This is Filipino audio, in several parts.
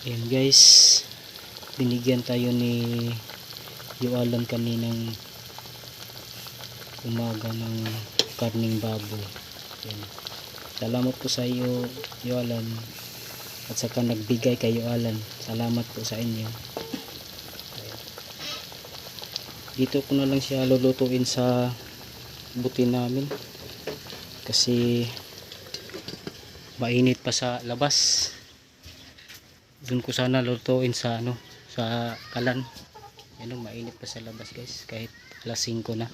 Ayan guys, binigyan tayo ni Yualan kaninang umaga ng karning baboy. Ayan. Salamat po sa iyo Yualan, at saka nagbigay kay Yualan. Salamat po sa inyo. Ayan. Dito ko na lang siya lulutuin sa buti namin kasi mainit pa sa labas. Doon ko sana lutuin sa sa kalan. Yan, mainit pa sa labas guys, kahit alas 5 na.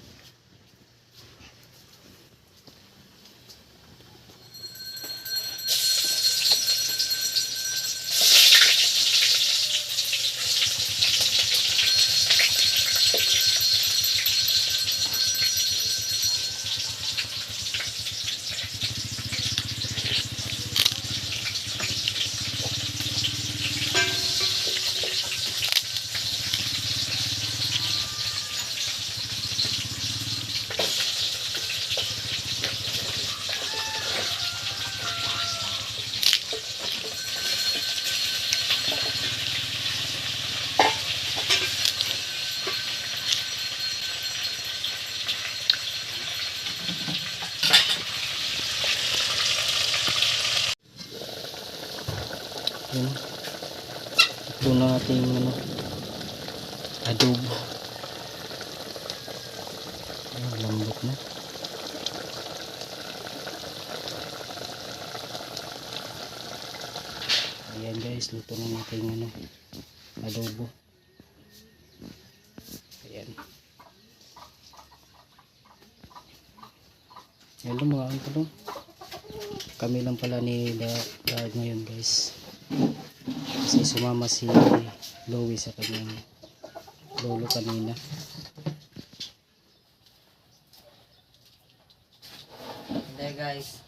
Yan. Ito na ating adobo. Ayan, lambot na. Ayan guys, luto na natin adobo. Ayan. Hello mga angkol. Kami lang pala ni Dad ngayon guys. Kasi sumama si Louie sa kanyang lolo kanina. Hindi guys.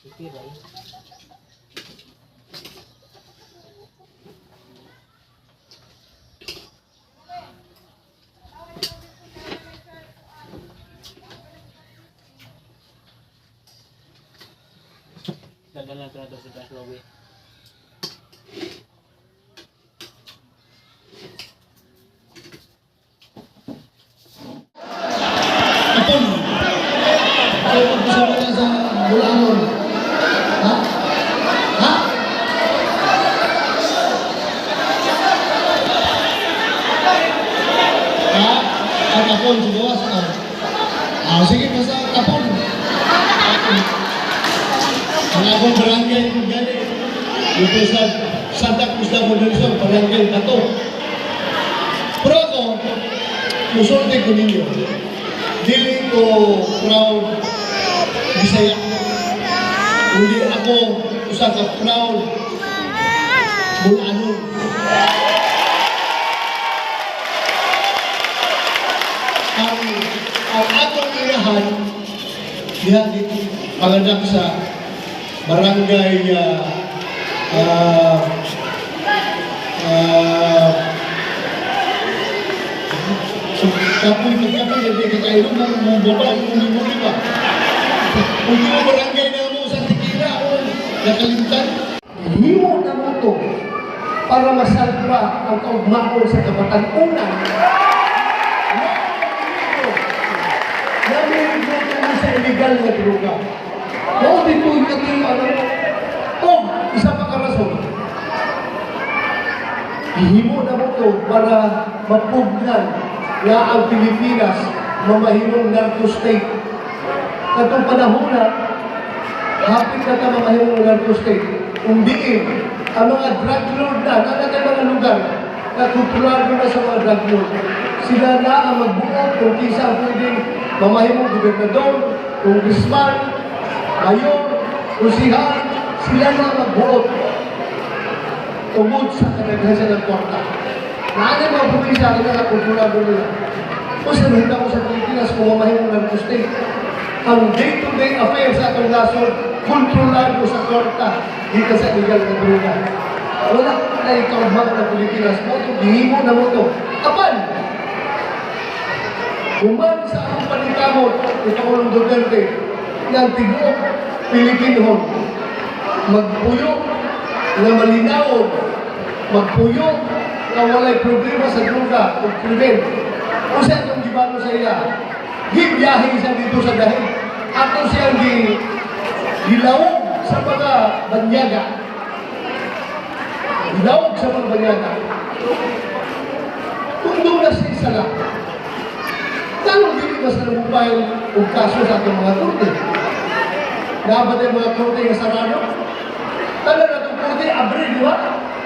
Sige ba? Dadala ko na daw sa Louie. Apon, ay pagkasama ka sa Bulanon. Ha? Ha? Ha? At Apon, sigawas ka. Sige, basta Apon. Ang akong barangay kung gani. Dito sa Santa Cruz na Modernisyon, barangay na to. Pero ako, musulti ko ninyo. Dili ko proud Bisaya. Hindi ako usa ka proud Bulanon. Ang atong irahan diha dito panganak sa barangay kapoy hindi ka kayo ng baba, muli pa. Kung di mo barangay na mo sa Tikira o nakalimutan, himo na mo ito para masalba ang kaugmaon sa kapatanunan. Namin na sa illegal na droga. Oo, dito yung katilo, isa pa karason. Himo na mo ito para mapugnan na ang Pilipinas mamahimong narco state. Katong panahon na, hapit na ka mamahimong narco state. Umdiin, ang mga drug lord na mga lugar na kontrolado na sa mga drug lord. Sila na ang magbuot kung kisa ang pwedeng mamahimong gobernador, congressman, mayor, kusihan, sila na ang magbuot. Tungod sa kanaghasan ng kwarta. Naanay mga pumisa akin na kontrolado nila. Kung sabihin ako sa Pilipinas kung mamahimong narco state, ang day-to-day affairs sa atong nasod, kontrolado sa kwarta dito sa illegal na droga. Wala na ikaw ng Pilipinas mo, hihimo na mo ito. Kapan? Human sa akong panikamot, ni Pangulong Duterte, ng tiguok Pilipinhon, magpuyo na malinawon, magpuyo na walay problema sa droga o krimen. Kung siya itong gibano sa iya, gibiyahe siya dito sa dahil. Ato siyang gilawog sa mga banyaga. Gilawog sa mga banyaga. Tundong na siya sala. Tanong dito mas namubay o kaso sa atong mga korte. Dapat yung mga korte nga sarado. Tanong na itong korte, abre, di ba?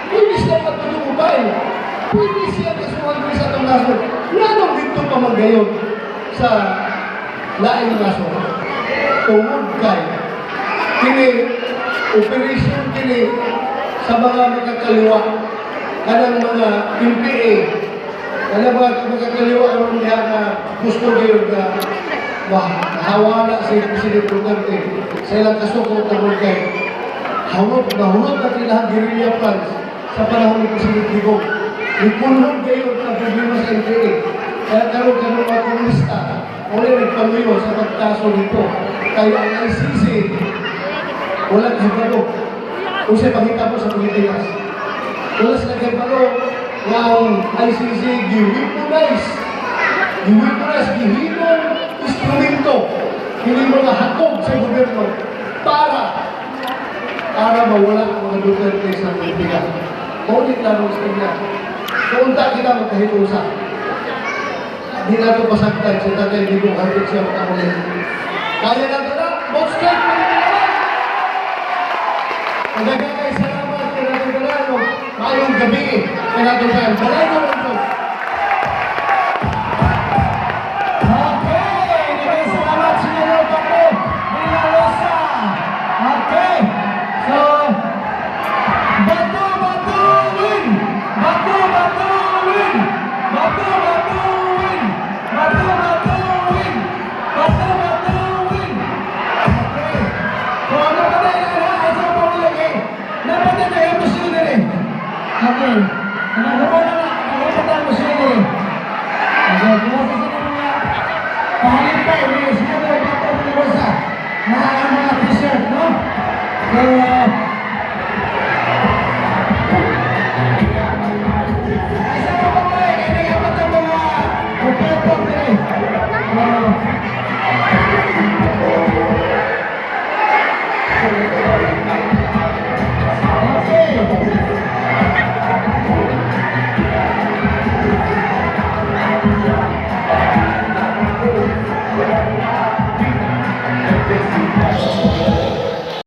Pwede siya matulumubay. Pwede siya kasuhan ko sa atong kaso. Nanong dito pa magayon sa laing kaso. Tungod kay kini operation kini sa mga makakaliwa kanang mga MPA kanang mga makakaliwa karon diha na gusto gyud na mahawala si Presidente Duterte sa ilang kasukot tungod kay hawot na kailangan guerrilla plans sa panahon ni Presidente Digong. Ipunod kayo ang problema sa MPA. Kaya karon kami mga komunista wala nagpamuyo sa pagkaso nito. Kaya ang ICC, wala kahibalo. Kung siya pakita po sa Pilipinas. Wala sila kahibalo na ang ICC giwiponize, gihimong instrumento, hindi mga hakog sa gobyerno para mawala ang mga Duterte sa Pilipinas. Paulit lang ang istorya. Punta kita magkahinusa. Hindi na ito pasagtay sa tatay Digong hanggang siya makamulit. Kaya na ito na, both straight pa rin naman. Magagay, salamat, kinatugalan. Mayong gabi, kinatugalan. Balay ko lang ito. Okay, maraming salamat Senador Paco de la Rosa. Okay, so Batu win, Batu win, Batu win, Batu win, Batu win. Okay, so ano ba na yun ha? Asa po lagi? Dapat na yung musuhin na rin. Okay, nagawa na na, nagawa na ang musuhin na rin. Okay, kumasa sa mga pahalimpay, may Senador Paco de la Rosa na ang mga t-shirt, no? So, isa pa po eh, kaya dapat ang mga magpapag na rin. Okay.